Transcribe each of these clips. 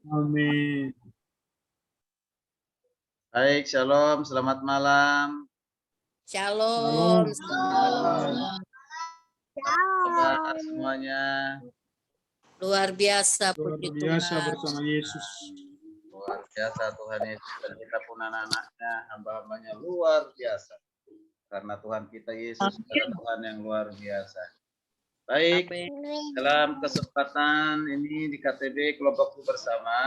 Amin. Baik, shalom, selamat malam. Shalom. Kabar semuanya. Luar biasa, Luar puji biasa Tuhan. bersama Yesus. Luar biasa Tuhan Yesus dan kita pun anak-anaknya, hamba-hambanya luar biasa. Karena Tuhan kita Yesus adalah Tuhan yang luar biasa. Baik, Amin. dalam kesempatan ini di KTB Kelompokku Bersama,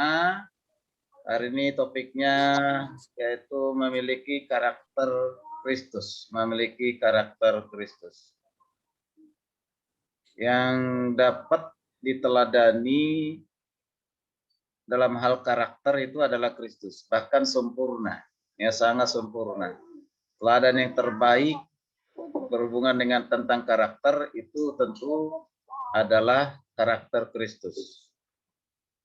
hari ini topiknya yaitu memiliki karakter Kristus, memiliki karakter Kristus yang dapat diteladani dalam hal karakter itu adalah Kristus, bahkan sempurna, ya sangat sempurna. Teladan yang terbaik berhubungan dengan tentang karakter itu tentu adalah karakter Kristus.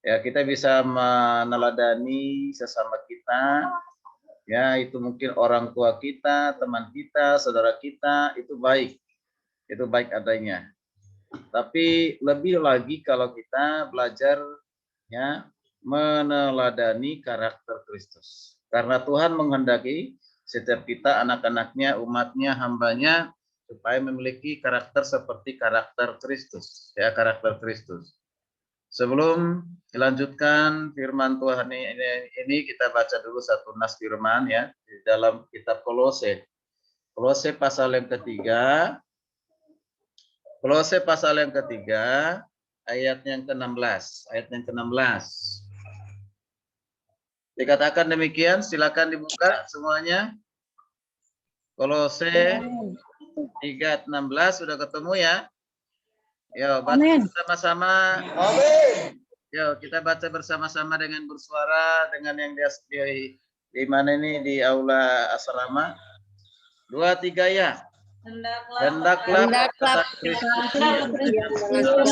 Ya, kita bisa meneladani sesama kita, ya itu mungkin orang tua kita, teman kita, saudara kita, itu baik adanya. Tapi lebih lagi kalau kita belajar ya meneladani karakter Kristus. Karena Tuhan menghendaki setiap kita, anak-anaknya, umatnya, hambanya, supaya memiliki karakter seperti karakter Kristus, ya karakter Kristus. Sebelum dilanjutkan firman Tuhan ini kita baca dulu satu nas firman ya di dalam kitab Kolose. Kolose pasal yang ketiga. Kolose pasal yang ketiga ayat yang ke-16. Ayat yang ke-16. Dikatakan demikian, silakan dibuka semuanya. Kolose 3:16 sudah ketemu ya? Yo, baca bersama-sama. Amin. Yo, kita baca bersama-sama dengan bersuara dengan yang di mana ini di aula asrama. 2, 3 ya. Hendaklah perkataan Kristus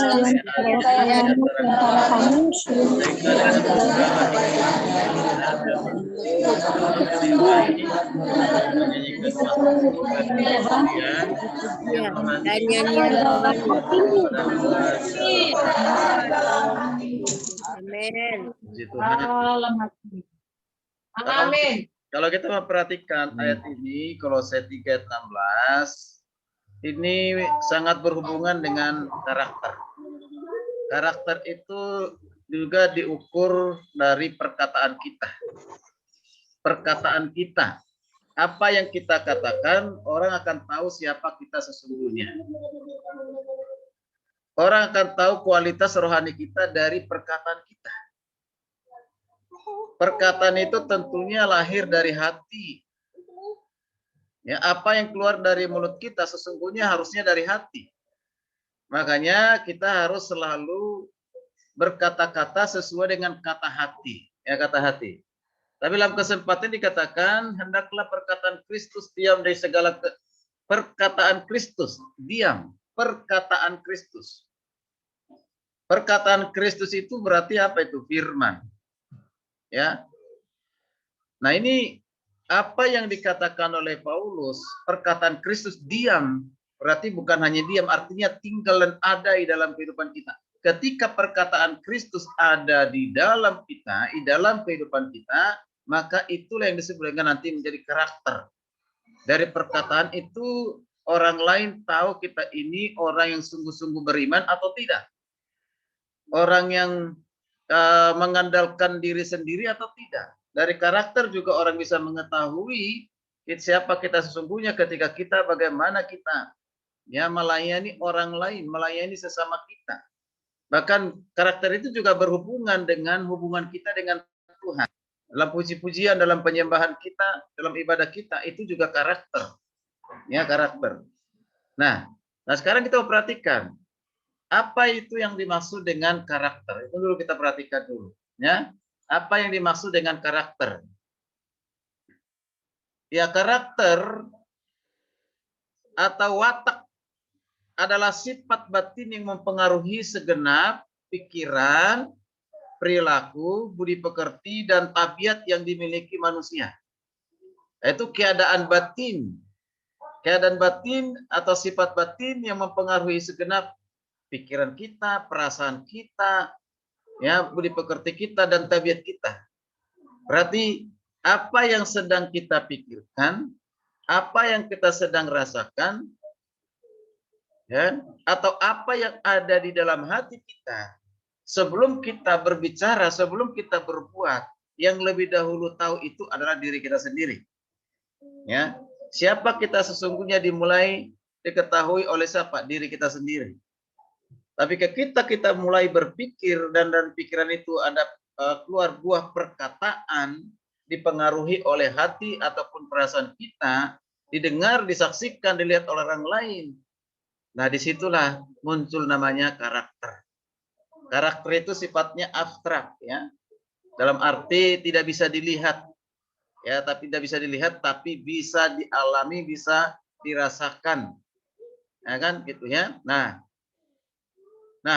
Amin. Kalau kita memperhatikan ayat ini, Kolose 3:16, ini sangat berhubungan dengan karakter. Karakter itu juga diukur dari perkataan kita. Perkataan kita. Apa yang kita katakan, orang akan tahu siapa kita sesungguhnya. Orang akan tahu kualitas rohani kita dari perkataan kita. Perkataan itu tentunya lahir dari hati. Ya, apa yang keluar dari mulut kita sesungguhnya harusnya dari hati. Makanya kita harus selalu berkata-kata sesuai dengan kata hati. Ya, kata hati. Tapi dalam kesempatan dikatakan, hendaklah perkataan Kristus diam dari segala perkataan Kristus. Diam. Perkataan Kristus. Perkataan Kristus itu berarti apa itu? Firman. Ya. Nah, ini apa yang dikatakan oleh Paulus, perkataan Kristus diam, berarti bukan hanya diam, artinya tinggal dan ada di dalam kehidupan kita. Ketika perkataan Kristus ada di dalam kita, di dalam kehidupan kita, maka itulah yang disebut dengan nanti menjadi karakter. Dari perkataan itu orang lain tahu kita ini orang yang sungguh-sungguh beriman atau tidak. Orang yang mengandalkan diri sendiri atau tidak. Dari karakter juga orang bisa mengetahui siapa kita sesungguhnya ketika kita bagaimana kita ya melayani orang lain, melayani sesama kita. Bahkan karakter itu juga berhubungan dengan hubungan kita dengan Tuhan. Dalam puji-pujian, dalam penyembahan kita, dalam ibadah kita itu juga karakter. Ya, karakter. Nah sekarang kita perhatikan apa itu yang dimaksud dengan karakter? Itu dulu kita perhatikan dulu, ya. Apa yang dimaksud dengan karakter? Ya, karakter atau watak adalah sifat batin yang mempengaruhi segenap pikiran, perilaku, budi pekerti, dan tabiat yang dimiliki manusia. Itu keadaan batin. Keadaan batin atau sifat batin yang mempengaruhi segenap pikiran kita, perasaan kita, ya, budi pekerti kita dan tabiat kita. Berarti apa yang sedang kita pikirkan, apa yang kita sedang rasakan, ya, atau apa yang ada di dalam hati kita, sebelum kita berbicara, sebelum kita berbuat, yang lebih dahulu tahu itu adalah diri kita sendiri. Ya, siapa kita sesungguhnya dimulai diketahui oleh siapa? Diri kita sendiri. Tapi ketika kita mulai berpikir dan pikiran itu ada keluar buah perkataan dipengaruhi oleh hati ataupun perasaan kita, didengar, disaksikan, dilihat oleh orang lain. Nah, disitulah muncul namanya karakter. Karakter itu sifatnya abstrak, ya. Dalam arti tidak bisa dilihat, ya, tapi tidak bisa dilihat, tapi bisa dialami, bisa dirasakan, ya kan, gitu ya. Nah,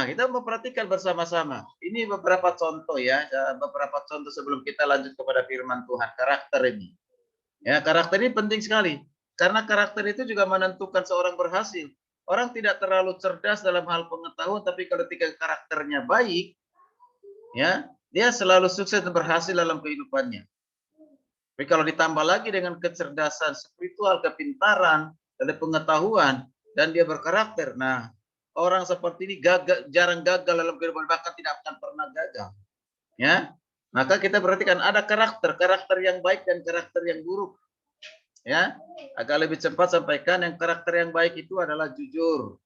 kita memperhatikan bersama-sama. Ini beberapa contoh, ya, beberapa contoh sebelum kita lanjut kepada firman Tuhan. Karakter ini, ya, karakter ini penting sekali karena karakter itu juga menentukan seorang berhasil. Orang tidak terlalu cerdas dalam hal pengetahuan, tapi ketika karakternya baik, ya, dia selalu sukses dan berhasil dalam kehidupannya. Tapi kalau ditambah lagi dengan kecerdasan spiritual, kepintaran, dan pengetahuan, dan dia berkarakter, nah, orang seperti ini jarang gagal dalam kehidupan, bahkan tidak akan pernah gagal. Ya, maka kita perhatikan ada karakter yang baik dan karakter yang buruk. Ya, agak lebih cepat sampaikan, yang karakter yang baik itu adalah jujur.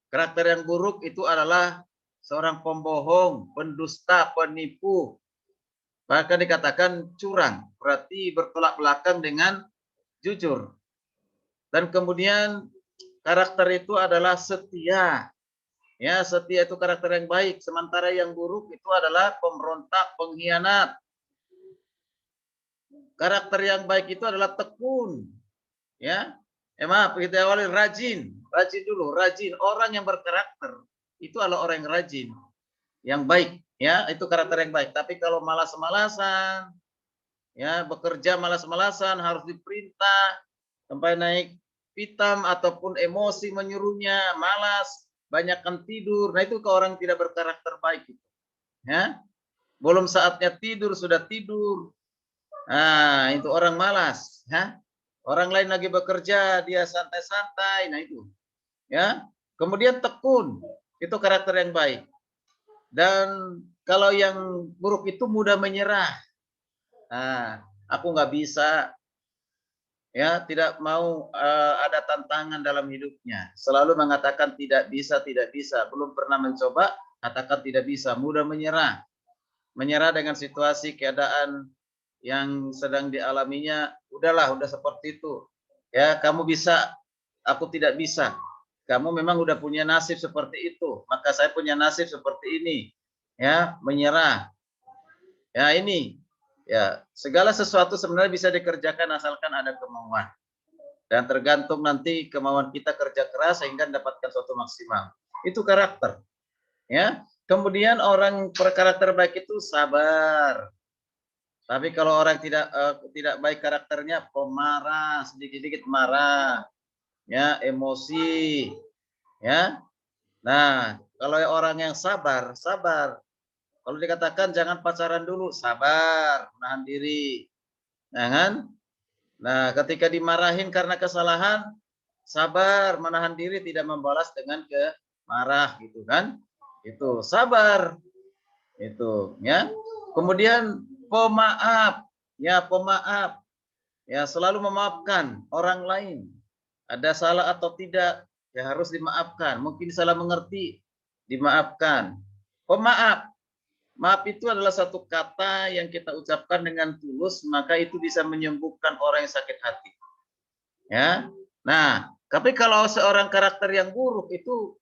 Karakter yang buruk itu adalah seorang pembohong, pendusta, penipu. Bahkan dikatakan curang, berarti bertolak belakang dengan jujur. Dan kemudian karakter itu adalah setia. Ya, setia itu karakter yang baik. Sementara yang buruk itu adalah pemberontak, pengkhianat. Karakter yang baik itu adalah tekun. Ya, maaf, kita awali rajin. Rajin dulu, rajin. Orang yang berkarakter itu adalah orang yang rajin, yang baik. Ya, itu karakter yang baik. Tapi kalau malas-malasan, ya, bekerja malas-malasan, harus diperintah, sampai naik pitam ataupun emosi menyuruhnya, malas, banyakkan tidur. Nah, itu ke orang tidak berkarakter baik itu. Ya. Belum saatnya tidur sudah tidur. Nah, itu orang malas, ya. Orang lain lagi bekerja, dia santai-santai. Nah, itu. Ya. Kemudian tekun. Itu karakter yang baik. Dan kalau yang buruk itu mudah menyerah. Nah, aku nggak bisa, ya, tidak mau ada tantangan dalam hidupnya. Selalu mengatakan tidak bisa, belum pernah mencoba, katakan tidak bisa, mudah menyerah. Menyerah dengan situasi keadaan yang sedang dialaminya, udahlah, udah seperti itu. Ya, kamu bisa, aku tidak bisa. Kamu memang udah punya nasib seperti itu, maka saya punya nasib seperti ini. Ya, menyerah. Ya, ini. Ya, segala sesuatu sebenarnya bisa dikerjakan asalkan ada kemauan. Dan tergantung nanti kemauan kita kerja keras sehingga mendapatkan suatu maksimal. Itu karakter. Ya. Kemudian orang berkarakter baik itu sabar. Tapi kalau orang tidak baik karakternya, pemarah, sedikit-sedikit marah, ya, emosi, ya. Nah, kalau orang yang sabar, sabar. Kalau dikatakan jangan pacaran dulu, sabar, menahan diri. Nah, kan? Nah, ketika dimarahin karena kesalahan, sabar, menahan diri, tidak membalas dengan marah, gitu kan? Itu sabar, itu, ya. Kemudian pemaaf, ya, pemaaf, ya, selalu memaafkan orang lain. Ada salah atau tidak, ya harus dimaafkan. Mungkin salah mengerti, dimaafkan. Pemaaf. Maaf itu adalah satu kata yang kita ucapkan dengan tulus, maka itu bisa menyembuhkan orang yang sakit hati. Ya. Nah, tapi kalau seorang karakter yang buruk itu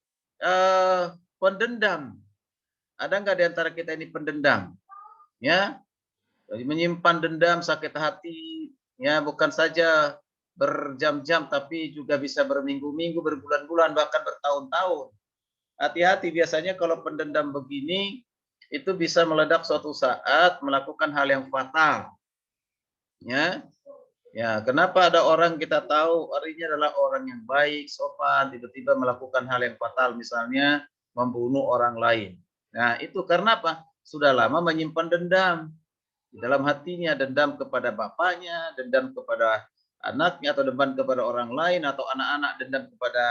pendendam. Ada nggak di antara kita ini pendendam? Ya, jadi menyimpan dendam, sakit hati, ya, bukan saja berjam-jam, tapi juga bisa berminggu-minggu, berbulan-bulan, bahkan bertahun-tahun. Hati-hati, biasanya kalau pendendam begini, itu bisa meledak suatu saat melakukan hal yang fatal. Ya, ya, kenapa ada orang kita tahu harinya adalah orang yang baik, sopan, tiba-tiba melakukan hal yang fatal, misalnya membunuh orang lain. Nah, itu karena apa? Sudah lama menyimpan dendam di dalam hatinya, dendam kepada bapaknya, dendam kepada anaknya, atau dendam kepada orang lain, atau anak-anak dendam kepada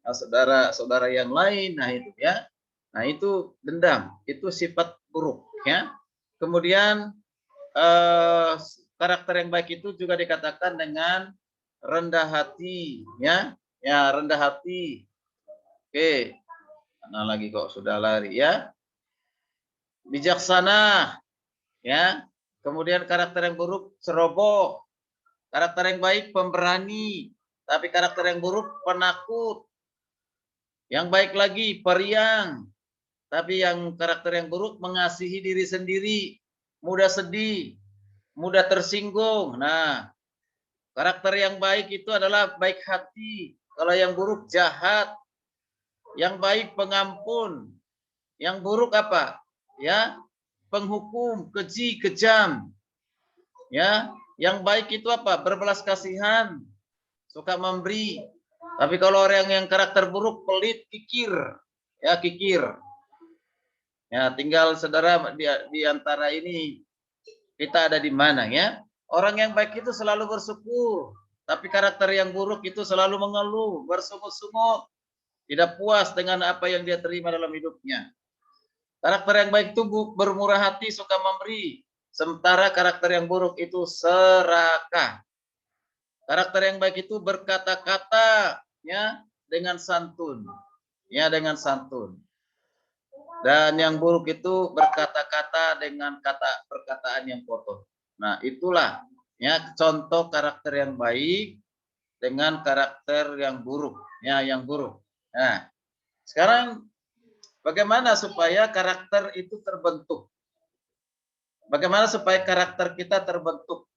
saudara-saudara yang lain. Nah, itu ya. Nah, itu dendam, itu sifat buruk ya. Kemudian eh, karakter yang baik itu juga dikatakan dengan rendah hati ya. Ya, rendah hati. Oke. Mana lagi kok sudah lari ya. Bijaksana ya. Kemudian karakter yang buruk ceroboh. Karakter yang baik pemberani, tapi karakter yang buruk penakut. Yang baik lagi periang, tapi yang karakter yang buruk mengasihi diri sendiri, mudah sedih, mudah tersinggung. Nah, karakter yang baik itu adalah baik hati. Kalau yang buruk jahat, yang baik pengampun, yang buruk apa? Ya, penghukum, keji, kejam. Ya, yang baik itu apa? Berbelas kasihan, suka memberi. Tapi kalau orang yang karakter buruk, pelit, kikir, ya kikir. Ya, tinggal saudara di antara ini kita ada di mana ya? Orang yang baik itu selalu bersyukur, tapi karakter yang buruk itu selalu mengeluh, bersungut-sungut, tidak puas dengan apa yang dia terima dalam hidupnya. Karakter yang baik itu bermurah hati, suka memberi, sementara karakter yang buruk itu serakah. Karakter yang baik itu berkata-kata ya dengan santun. Ya dengan santun. Dan yang buruk itu berkata-kata dengan perkataan yang kotor. Nah, itulah ya contoh karakter yang baik dengan karakter yang buruk, ya yang buruk. Nah, sekarang bagaimana supaya karakter itu terbentuk? Bagaimana supaya karakter kita terbentuk?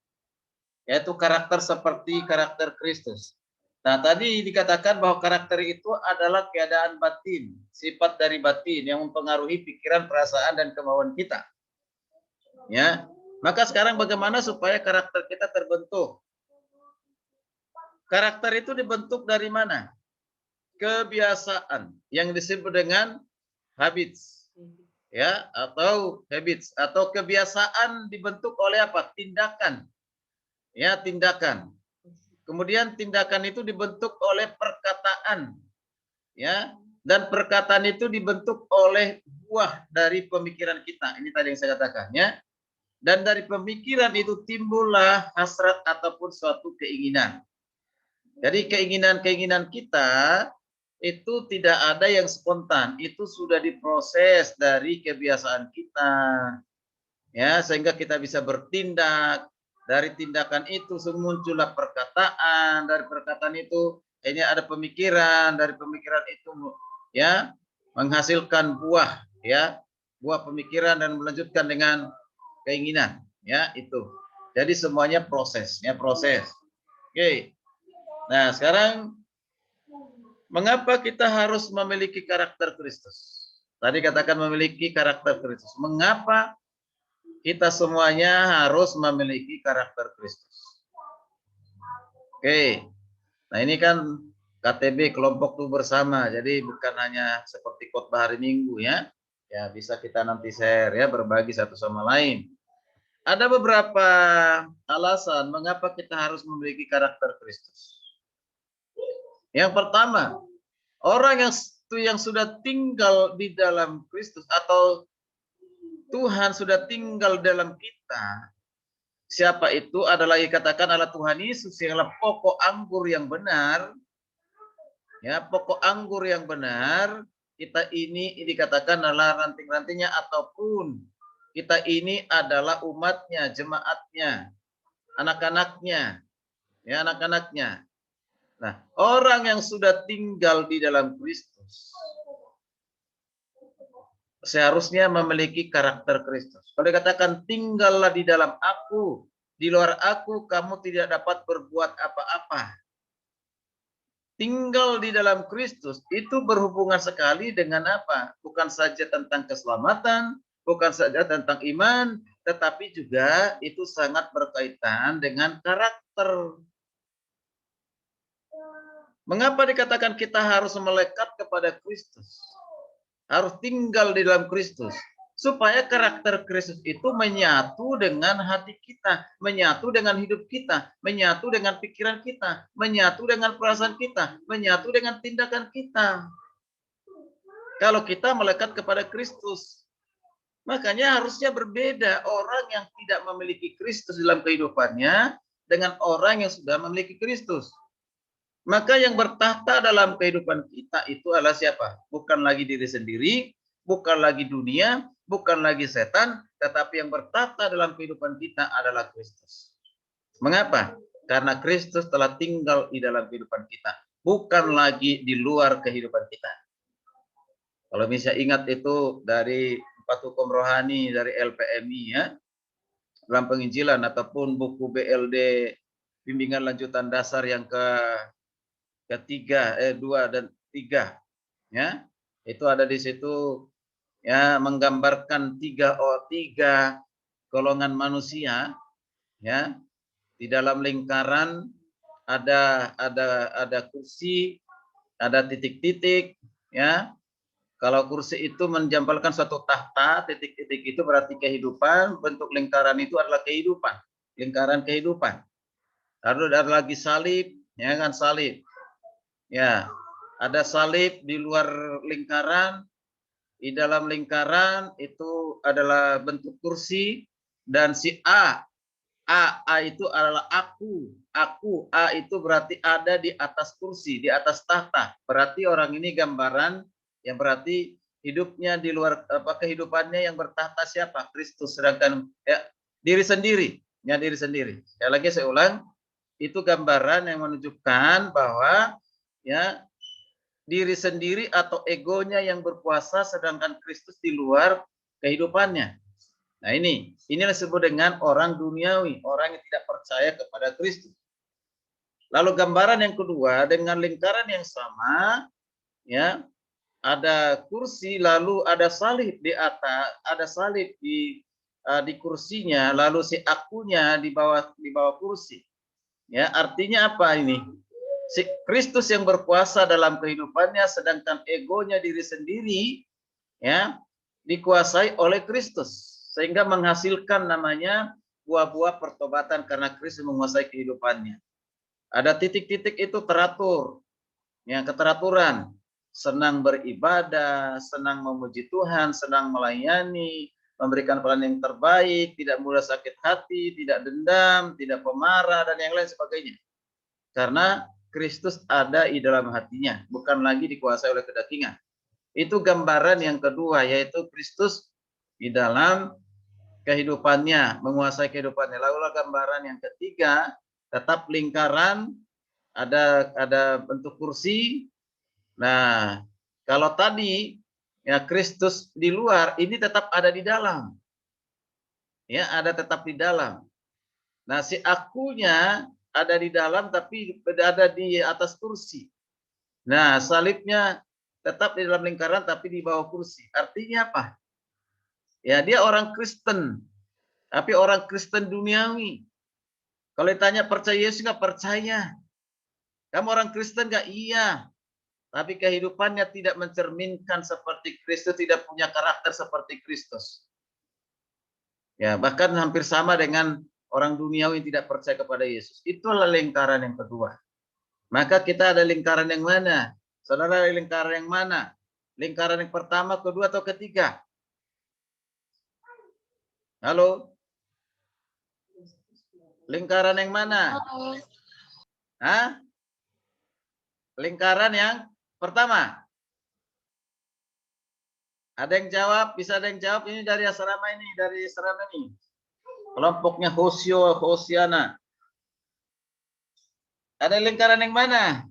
Yaitu karakter seperti karakter Kristus. Nah, tadi dikatakan bahwa karakter itu adalah keadaan batin, sifat dari batin yang mempengaruhi pikiran, perasaan, dan kemauan kita. Ya, maka sekarang bagaimana supaya karakter kita terbentuk? Karakter itu dibentuk dari mana? Kebiasaan yang disebut dengan habits, ya, atau habits, atau kebiasaan dibentuk oleh apa? Tindakan, ya, tindakan. Kemudian tindakan itu dibentuk oleh perkataan, ya, dan perkataan itu dibentuk oleh buah dari pemikiran kita. Ini tadi yang saya katakan, ya. Dan dari pemikiran itu timbullah hasrat ataupun suatu keinginan. Jadi keinginan-keinginan kita itu tidak ada yang spontan, itu sudah diproses dari kebiasaan kita, ya, sehingga kita bisa bertindak. Dari tindakan itu muncullah perkataan, dari perkataan itu ini ada pemikiran, dari pemikiran itu ya menghasilkan buah, ya, buah pemikiran dan melanjutkan dengan keinginan, ya, itu. Jadi semuanya proses, ya, proses. Oke. Nah, sekarang mengapa kita harus memiliki karakter Kristus? Tadi katakan memiliki karakter Kristus. Mengapa kita semuanya harus memiliki karakter Kristus? Oke. Nah, ini kan KTB, kelompok tuh bersama. Jadi bukan hanya seperti khotbah hari Minggu, ya. Ya, bisa kita nanti share, ya, berbagi satu sama lain. Ada beberapa alasan mengapa kita harus memiliki karakter Kristus. Yang pertama, orang yang sudah tinggal di dalam Kristus atau Tuhan sudah tinggal dalam kita. Siapa itu adalah dikatakan adalah Tuhan Yesus yang adalah pokok anggur yang benar. Ya, pokok anggur yang benar. Kita ini dikatakan adalah ranting-rantingnya ataupun kita ini adalah umatnya, jemaatnya, anak-anaknya, ya, anak-anaknya. Nah, orang yang sudah tinggal di dalam Kristus seharusnya memiliki karakter Kristus. Kalau dikatakan tinggallah di dalam aku, di luar aku kamu tidak dapat berbuat apa-apa. Tinggal di dalam Kristus itu berhubungan sekali dengan apa? Bukan saja tentang keselamatan, bukan saja tentang iman, tetapi juga itu sangat berkaitan dengan karakter. Mengapa dikatakan kita harus melekat kepada Kristus? harus tinggal di dalam Kristus. Supaya karakter Kristus itu menyatu dengan hati kita, menyatu dengan hidup kita, menyatu dengan pikiran kita, menyatu dengan perasaan kita, menyatu dengan tindakan kita. Kalau kita melekat kepada Kristus, makanya harusnya berbeda orang yang tidak memiliki Kristus dalam kehidupannya dengan orang yang sudah memiliki Kristus. Maka yang bertahta dalam kehidupan kita itu adalah siapa? Bukan lagi diri sendiri, bukan lagi dunia, bukan lagi setan, tetapi yang bertahta dalam kehidupan kita adalah Kristus. Mengapa? Karena Kristus telah tinggal di dalam kehidupan kita, bukan lagi di luar kehidupan kita. Kalau bisa ingat itu dari 4 hukum rohani dari LPMI ya, dalam penginjilan ataupun buku BLD bimbingan lanjutan dasar yang ketiga 2 dan 3 ya. Itu ada di situ ya, menggambarkan tiga golongan manusia ya. Di dalam lingkaran ada kursi, ada titik-titik ya. Kalau kursi itu menjambalkan suatu tahta, titik-titik itu berarti kehidupan, bentuk lingkaran itu adalah kehidupan, lingkaran kehidupan. Lalu ada lagi salib, ya kan, salib. Ya, ada salib di luar lingkaran, di dalam lingkaran itu adalah bentuk kursi, dan si A itu adalah aku, A itu berarti ada di atas kursi, di atas tahta. Berarti orang ini gambaran yang berarti hidupnya di luar kehidupannya yang bertahta siapa? Kristus. Sedangkan ya, diri sendiri, ya diri sendiri. Sekali lagi saya ulang, itu gambaran yang menunjukkan bahwa ya diri sendiri atau egonya yang berkuasa, sedangkan Kristus di luar kehidupannya. Nah inilah disebut dengan orang duniawi, orang yang tidak percaya kepada Kristus. Lalu gambaran yang kedua dengan lingkaran yang sama, ya ada kursi, lalu ada salib di atas, ada salib di kursinya, lalu si akunya di bawah kursi. Ya, artinya apa ini? Si Kristus yang berkuasa dalam kehidupannya, sedangkan egonya diri sendiri ya dikuasai oleh Kristus, sehingga menghasilkan namanya buah-buah pertobatan karena Kristus menguasai kehidupannya. Ada titik-titik itu teratur, ya keteraturan. Senang beribadah, senang memuji Tuhan, senang melayani, memberikan pelayanan yang terbaik, tidak mudah sakit hati, tidak dendam, tidak pemarah, dan yang lain sebagainya. Karena Kristus ada di dalam hatinya, bukan lagi dikuasai oleh kedagingan. Itu gambaran yang kedua, yaitu Kristus di dalam kehidupannya, menguasai kehidupannya. Lalu gambaran yang ketiga, tetap lingkaran, ada bentuk kursi. Nah, kalau tadi ya Kristus di luar, ini tetap ada di dalam. Ya, ada tetap di dalam. Nah, si akunya ada di dalam tapi ada di atas kursi. Nah, salibnya tetap di dalam lingkaran tapi di bawah kursi. Artinya apa? Ya, dia orang Kristen. Tapi orang Kristen duniawi. Kalau ditanya percaya Yesus nggak percaya. Kamu orang Kristen nggak? Iya. Tapi kehidupannya tidak mencerminkan seperti Kristus, tidak punya karakter seperti Kristus. Ya, bahkan hampir sama dengan orang duniawi yang tidak percaya kepada Yesus. Itulah lingkaran yang kedua. Maka kita ada lingkaran yang mana? Saudara, ada lingkaran yang mana? Lingkaran yang pertama, kedua, atau ketiga? Halo? Lingkaran yang mana? Hah? Lingkaran yang pertama. Ada yang jawab? Bisa ada yang jawab? Ini dari asrama ini, dari asrama ini. Kelompoknya Hosiana. Ada lingkaran yang mana?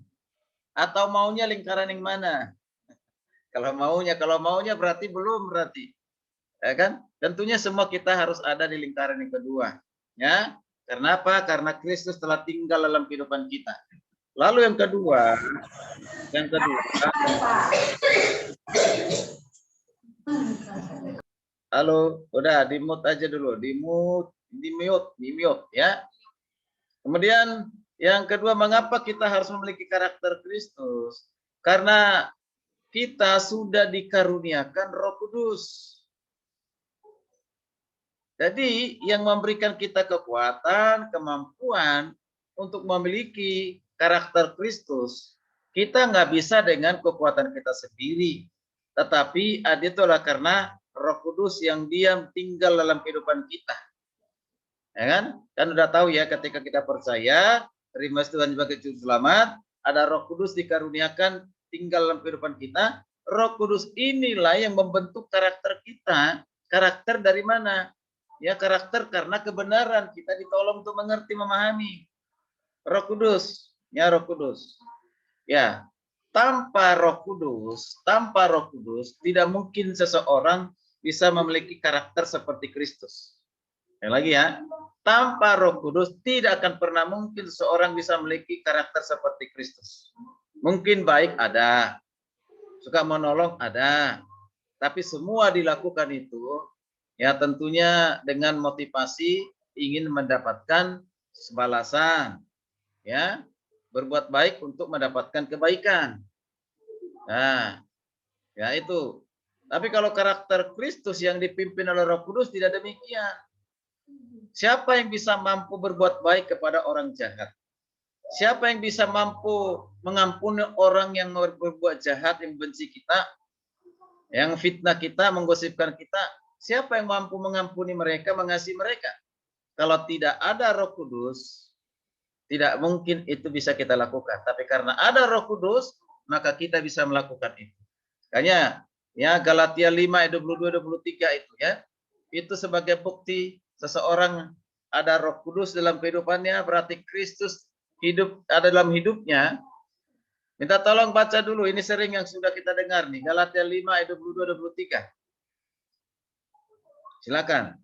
Atau maunya lingkaran yang mana? Kalau maunya berarti belum berarti. Ya kan? Tentunya semua kita harus ada di lingkaran yang kedua. Ya. Karena apa? Karena Kristus telah tinggal dalam kehidupan kita. Lalu yang kedua, halo, udah di mute aja dulu, di mute ya. Kemudian yang kedua, mengapa kita harus memiliki karakter Kristus? Karena kita sudah dikaruniakan Roh Kudus. Jadi yang memberikan kita kekuatan, kemampuan untuk memiliki karakter Kristus, kita nggak bisa dengan kekuatan kita sendiri. Tetapi itulah karena Roh Kudus yang diam tinggal dalam kehidupan kita. Ya kan? Kan udah tahu ya, ketika kita percaya, terima Tuhan sebagai juru selamat, ada Roh Kudus dikaruniakan tinggal dalam kehidupan kita. Roh Kudus inilah yang membentuk karakter kita. Karakter dari mana? Ya, karakter karena kebenaran, kita ditolong untuk mengerti, memahami. Roh Kudus, ya Roh Kudus. Ya, tanpa Roh Kudus tidak mungkin seseorang bisa memiliki karakter seperti Kristus. Yang lagi ya, tanpa Roh Kudus tidak akan pernah mungkin seseorang bisa memiliki karakter seperti Kristus. Mungkin baik ada, suka menolong ada, tapi semua dilakukan itu ya tentunya dengan motivasi ingin mendapatkan balasan, ya, berbuat baik untuk mendapatkan kebaikan. Nah, ya itu. Tapi kalau karakter Kristus yang dipimpin oleh Roh Kudus tidak demikian. Siapa yang bisa mampu berbuat baik kepada orang jahat? Siapa yang bisa mampu mengampuni orang yang berbuat jahat, yang benci kita, yang fitnah kita, menggosipkan kita? Siapa yang mampu mengampuni mereka, mengasihi mereka? Kalau tidak ada Roh Kudus, tidak mungkin itu bisa kita lakukan. Tapi karena ada Roh Kudus, maka kita bisa melakukan itu. Makanya ya Galatia 5 ayat 22-23 itu ya. Itu sebagai bukti seseorang ada Roh Kudus dalam kehidupannya, berarti Kristus hidup ada dalam hidupnya. Minta tolong baca dulu, ini sering yang sudah kita dengar nih, Galatia 5 ayat 22-23. Silakan.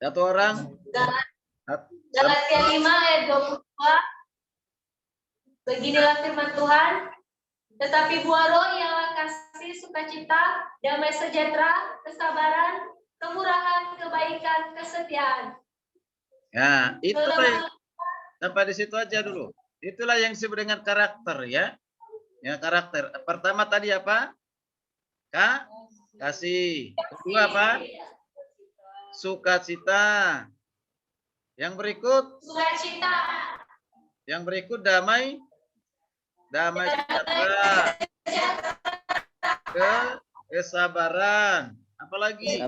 Satu orang. Galatia 5 ayat 22. Beginilah firman Tuhan. Tetapi buah roh ialah kasih, sukacita, damai sejahtera, kesabaran, kemurahan, kebaikan, kesetiaan. Ya, itulah. Sampai di situ aja dulu. Itulah yang disebut dengan karakter ya. Ya, karakter. Pertama tadi apa? Kasih. Kedua apa? Sukacita. Yang berikut? Sukacita. Yang berikut damai. Damai sejahtera. Kesabaran. Apalagi?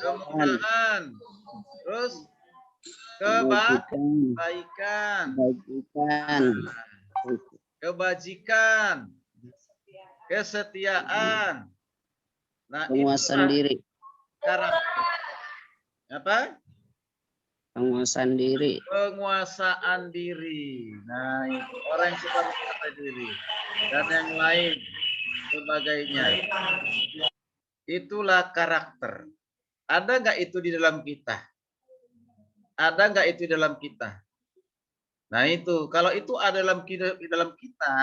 Kemurahan. Terus kebaikan. Kebajikan. Kesetiaan. Nah, Penguasaan diri. Apa? Penguasaan diri. Penguasaan diri. Nah, itu orang yang suka menguasai diri dan yang lain sebagainya. Itulah karakter. Ada nggak itu di dalam kita? Ada nggak itu di dalam kita? Nah itu, kalau itu ada di dalam kita,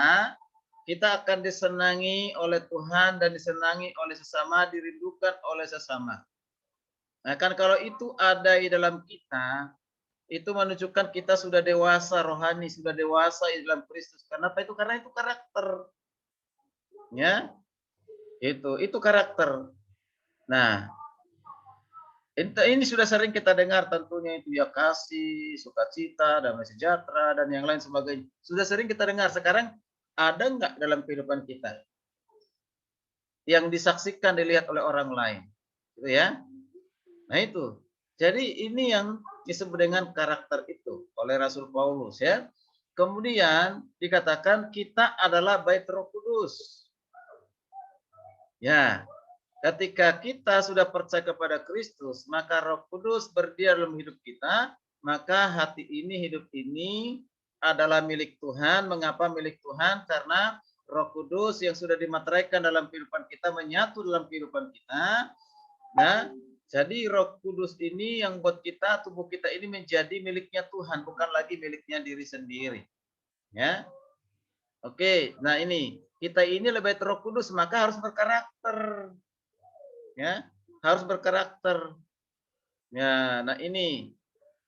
kita akan disenangi oleh Tuhan dan disenangi oleh sesama, dirindukan oleh sesama. Nah kan kalau itu ada di dalam kita, itu menunjukkan kita sudah dewasa rohani, sudah dewasa di dalam Kristus. Kenapa itu? Karena itu karakter. Ya, itu karakter. Nah, ini sudah sering kita dengar tentunya itu ya kasih, sukacita, damai sejahtera dan yang lain sebagainya. Sudah sering kita dengar. Sekarang ada nggak dalam kehidupan kita yang disaksikan, dilihat oleh orang lain, gitu ya? Nah itu. Jadi ini yang disebut dengan karakter itu oleh Rasul Paulus ya. Kemudian dikatakan kita adalah bait Roh Kudus. Ya. Ketika kita sudah percaya kepada Kristus, maka Roh Kudus berdiam dalam hidup kita, maka hati ini, hidup ini adalah milik Tuhan. Mengapa milik Tuhan? Karena Roh Kudus yang sudah dimateraikan dalam kehidupan kita, menyatu dalam kehidupan kita. Nah, jadi Roh Kudus ini yang buat kita, tubuh kita ini menjadi miliknya Tuhan, bukan lagi miliknya diri sendiri. Ya. Oke, nah ini, kita ini lebih Roh Kudus, maka harus berkarakter. Ya, harus berkarakter. Ya, nah ini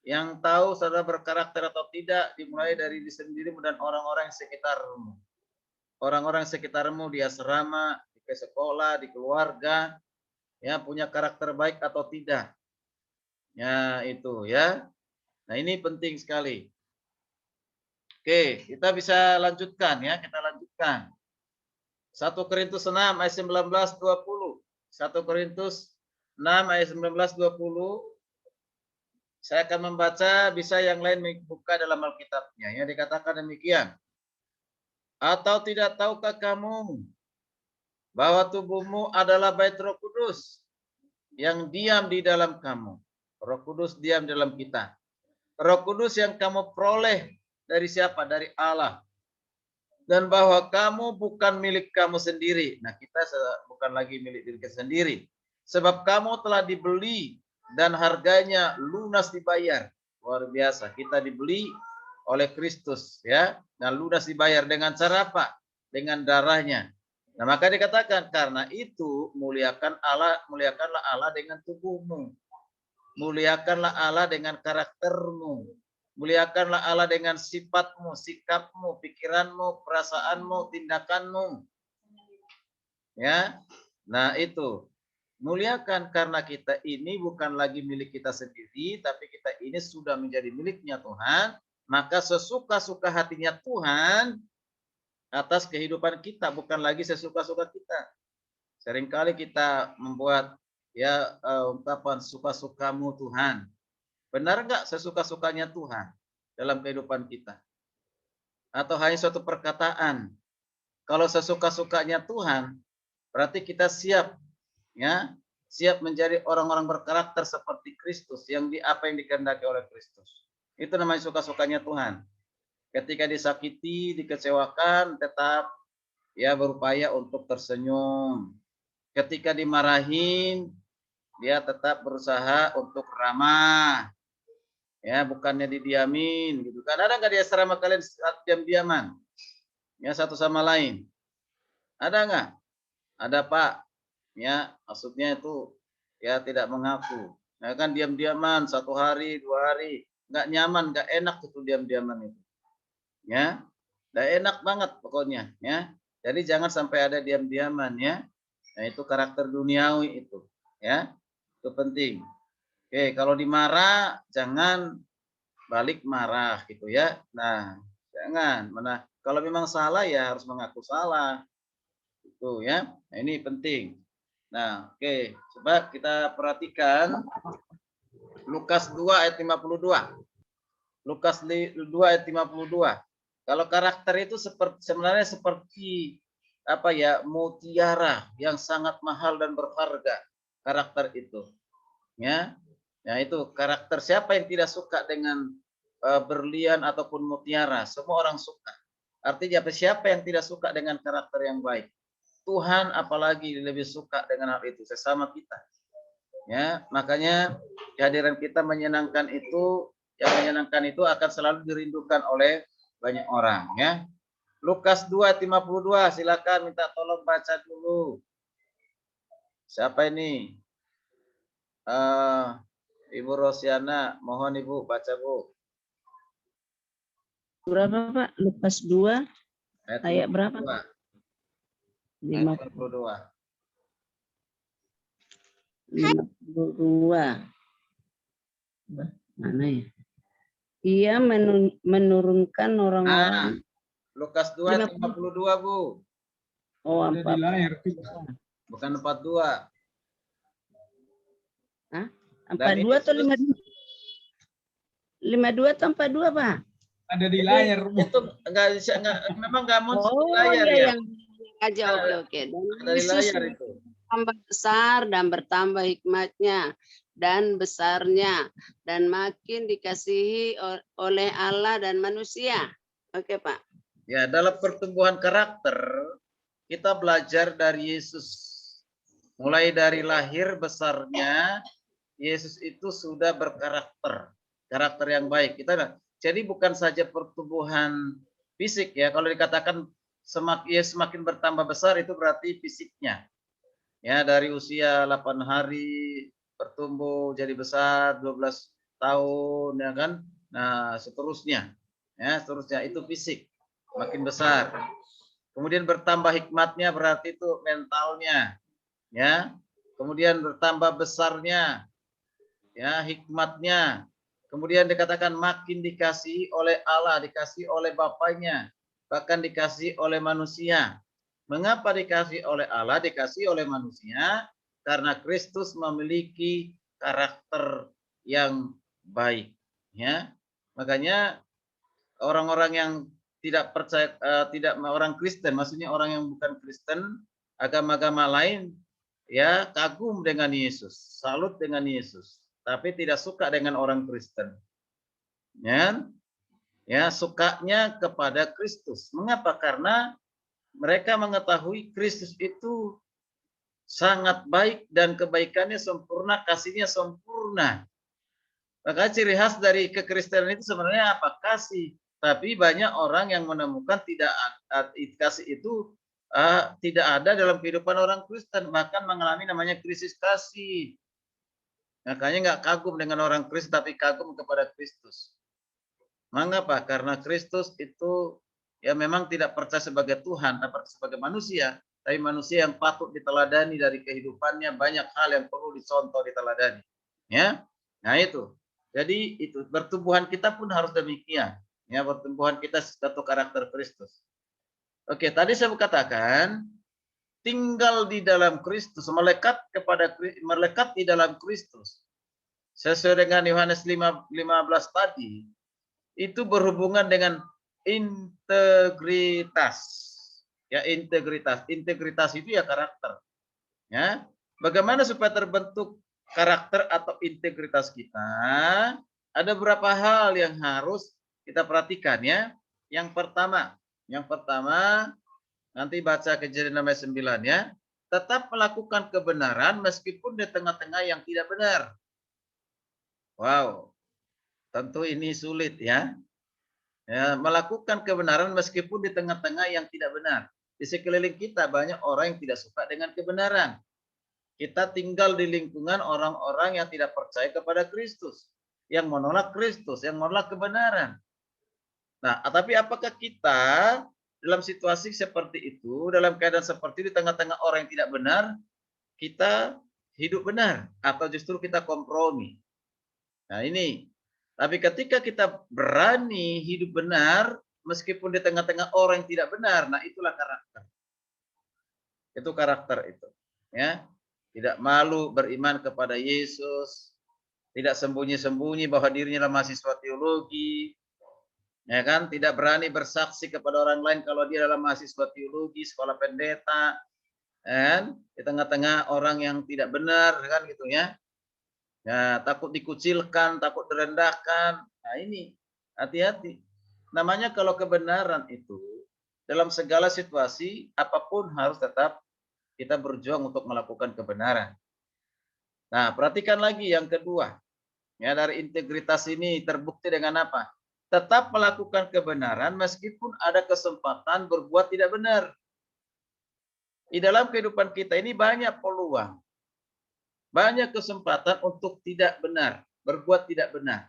yang tahu saudara berkarakter atau tidak dimulai dari diri sendiri dan orang-orang sekitarmu. Orang-orang sekitarmu di asrama, di sekolah, di keluarga, ya punya karakter baik atau tidak. Ya, itu ya. Nah, ini penting sekali. Oke, kita bisa lanjutkan ya, kita lanjutkan. 1 Korintus 6 ayat 19 20. 1 Korintus 6 ayat 19 20. Saya akan membaca, bisa yang lain buka dalam Alkitabnya. Ya, dikatakan demikian. Atau tidak tahukah kamu bahwa tubuhmu adalah bait Roh Kudus yang diam di dalam kamu. Roh Kudus diam dalam kita. Roh Kudus yang kamu peroleh dari siapa? Dari Allah. Dan bahwa kamu bukan milik kamu sendiri. Nah, kita bukan lagi milik diri kita sendiri. Sebab kamu telah dibeli dan harganya lunas dibayar. Luar biasa. Kita dibeli oleh Kristus, ya. Dan lunas dibayar dengan cara apa? Dengan darahnya. Nah, maka dikatakan karena itu muliakanlah Allah dengan tubuhmu. Muliakanlah Allah dengan karaktermu. Muliakanlah Allah dengan sifatmu, sikapmu, pikiranmu, perasaanmu, tindakanmu. Ya. Nah, itu. Muliakan karena kita ini bukan lagi milik kita sendiri, tapi kita ini sudah menjadi miliknya Tuhan. Maka sesuka-suka hatinya Tuhan atas kehidupan kita, bukan lagi sesuka-suka kita. Seringkali kita membuat ya ungkapan suka-sukamu Tuhan. Benar enggak sesuka-sukanya Tuhan dalam kehidupan kita? Atau hanya suatu perkataan? Kalau sesuka-sukanya Tuhan, berarti kita siap, ya, siap menjadi orang-orang berkarakter seperti Kristus, apa yang dikehendaki oleh Kristus. Itu namanya suka-sukanya Tuhan. Ketika disakiti, dikecewakan, tetap ya berupaya untuk tersenyum. Ketika dimarahin, dia tetap berusaha untuk ramah. Ya, bukannya didiamin gitu kan. Ada nggak di asrama kalian diam-diaman? Ya, satu sama lain. Ada nggak? Ada, Pak. Ya, maksudnya itu ya tidak mengaku. Nah, kan diam-diaman 1 hari, 2 hari, nggak nyaman, nggak enak itu diam-diaman itu. Ya, nggak enak banget pokoknya. Ya, jadi jangan sampai ada diam-diaman ya. Nah, itu karakter duniawi itu. Ya, itu penting. Oke, kalau dimarah jangan balik marah gitu ya. Nah, jangan. Kalau memang salah ya harus mengaku salah. Itu ya. Nah, ini penting. Nah, oke, coba kita perhatikan Lukas 2 ayat 52. Lukas 2 ayat 52. Kalau karakter itu sebenarnya seperti apa ya, mutiara yang sangat mahal dan berharga. Karakter itu. Ya. Nah, itu karakter siapa yang tidak suka dengan berlian ataupun mutiara? Semua orang suka. Artinya siapa yang tidak suka dengan karakter yang baik? Tuhan apalagi lebih suka dengan hal itu sesama kita. Ya, makanya kehadiran kita menyenangkan itu, yang menyenangkan itu akan selalu dirindukan oleh banyak orang ya. Lukas 2 ayat 52, silakan minta tolong baca dulu. Siapa ini? Ibu Rosiana, mohon Ibu baca Bu. Berapa Pak? Lukas 2 ayat berapa? 52. 52. Mana ya? Ia menurunkan orang-orang. Lukas 2 52 Bu. Oh, Ada di layar. Bukan 42. Hah? 42 atau 52? 52 atau 42 Pak? Ada di layar. Itu enggak memang enggak muncul di Oh layar iya, ya. yang aja, oke. Dan Ada di Yesus layar itu. bertambah besar dan bertambah hikmatnya dan besarnya dan makin dikasihi oleh Allah dan manusia. Oke Pak. Ya, dalam pertumbuhan karakter kita belajar dari Yesus. Mulai dari lahir besarnya Yesus itu sudah berkarakter, karakter yang baik. Jadi bukan saja pertumbuhan fisik ya. Kalau dikatakan semakin bertambah besar itu berarti fisiknya. Ya, dari usia 8 hari bertumbuh jadi besar 12 tahun ya kan. Nah, seterusnya. Ya, seterusnya itu fisik makin besar. Kemudian bertambah hikmatnya berarti itu mentalnya, ya. Kemudian bertambah besarnya, ya, hikmatnya. Kemudian dikatakan makin dikasihi oleh Allah, dikasihi oleh Bapaknya, bahkan dikasihi oleh manusia. Mengapa dikasihi oleh Allah, dikasihi oleh manusia? Karena Kristus memiliki karakter yang baik, ya. Makanya orang-orang yang tidak percaya, tidak orang Kristen, maksudnya orang yang bukan Kristen, agama-agama lain, ya kagum dengan Yesus, salut dengan Yesus, tapi tidak suka dengan orang Kristen. Ya, sukanya kepada Kristus. Mengapa? Karena mereka mengetahui Kristus itu sangat baik dan kebaikannya sempurna, kasihnya sempurna. Maka ciri khas dari kekristenan itu sebenarnya apa? Kasih. Tapi banyak orang yang menemukan kasih itu tidak ada dalam kehidupan orang Kristen, bahkan mengalami namanya krisis kasih. Makanya nggak kagum dengan orang Kristen, tapi kagum kepada Kristus. Mengapa? Karena Kristus itu ya memang tidak percaya sebagai Tuhan, tapi sebagai manusia. Tapi manusia yang patut diteladani dari kehidupannya, banyak hal yang perlu dicontoh, diteladani. Ya, nah itu. Jadi itu pertumbuhan kita pun harus demikian. Ya, pertumbuhan kita satu karakter Kristus. Oke, tadi saya katakan tinggal di dalam Kristus, melekat di dalam Kristus. Sesuai dengan Yohanes 15 tadi, itu berhubungan dengan integritas. Ya, integritas. Integritas itu ya karakter. Ya. Bagaimana supaya terbentuk karakter atau integritas kita? Ada beberapa hal yang harus kita perhatikan ya. Yang pertama nanti baca Kejadian 9 ya. Tetap melakukan kebenaran meskipun di tengah-tengah yang tidak benar. Wow. Tentu ini sulit ya. Ya, melakukan kebenaran meskipun di tengah-tengah yang tidak benar. Di sekeliling kita banyak orang yang tidak suka dengan kebenaran. Kita tinggal di lingkungan orang-orang yang tidak percaya kepada Kristus, yang menolak Kristus, yang menolak kebenaran. Nah, tapi apakah kita dalam situasi seperti itu, dalam keadaan seperti di tengah-tengah orang yang tidak benar, kita hidup benar atau justru kita kompromi? Nah, ini. Tapi ketika kita berani hidup benar, meskipun di tengah-tengah orang yang tidak benar, nah itulah karakter. Itu karakter itu. Ya, tidak malu beriman kepada Yesus, tidak sembunyi-sembunyi bahwa dirinya adalah mahasiswa teologi, ya kan? Tidak berani bersaksi kepada orang lain kalau dia adalah mahasiswa teologi, sekolah pendeta, kan? Di tengah-tengah orang yang tidak benar, kan gitu ya. Ya, takut dikucilkan, takut direndahkan. Nah, ini hati-hati. Namanya kalau kebenaran itu dalam segala situasi apapun harus tetap kita berjuang untuk melakukan kebenaran. Nah, perhatikan lagi yang kedua. Ya, dari integritas ini terbukti dengan apa? Tetap melakukan kebenaran meskipun ada kesempatan berbuat tidak benar. Di dalam kehidupan kita ini banyak peluang. Banyak kesempatan untuk tidak benar, berbuat tidak benar.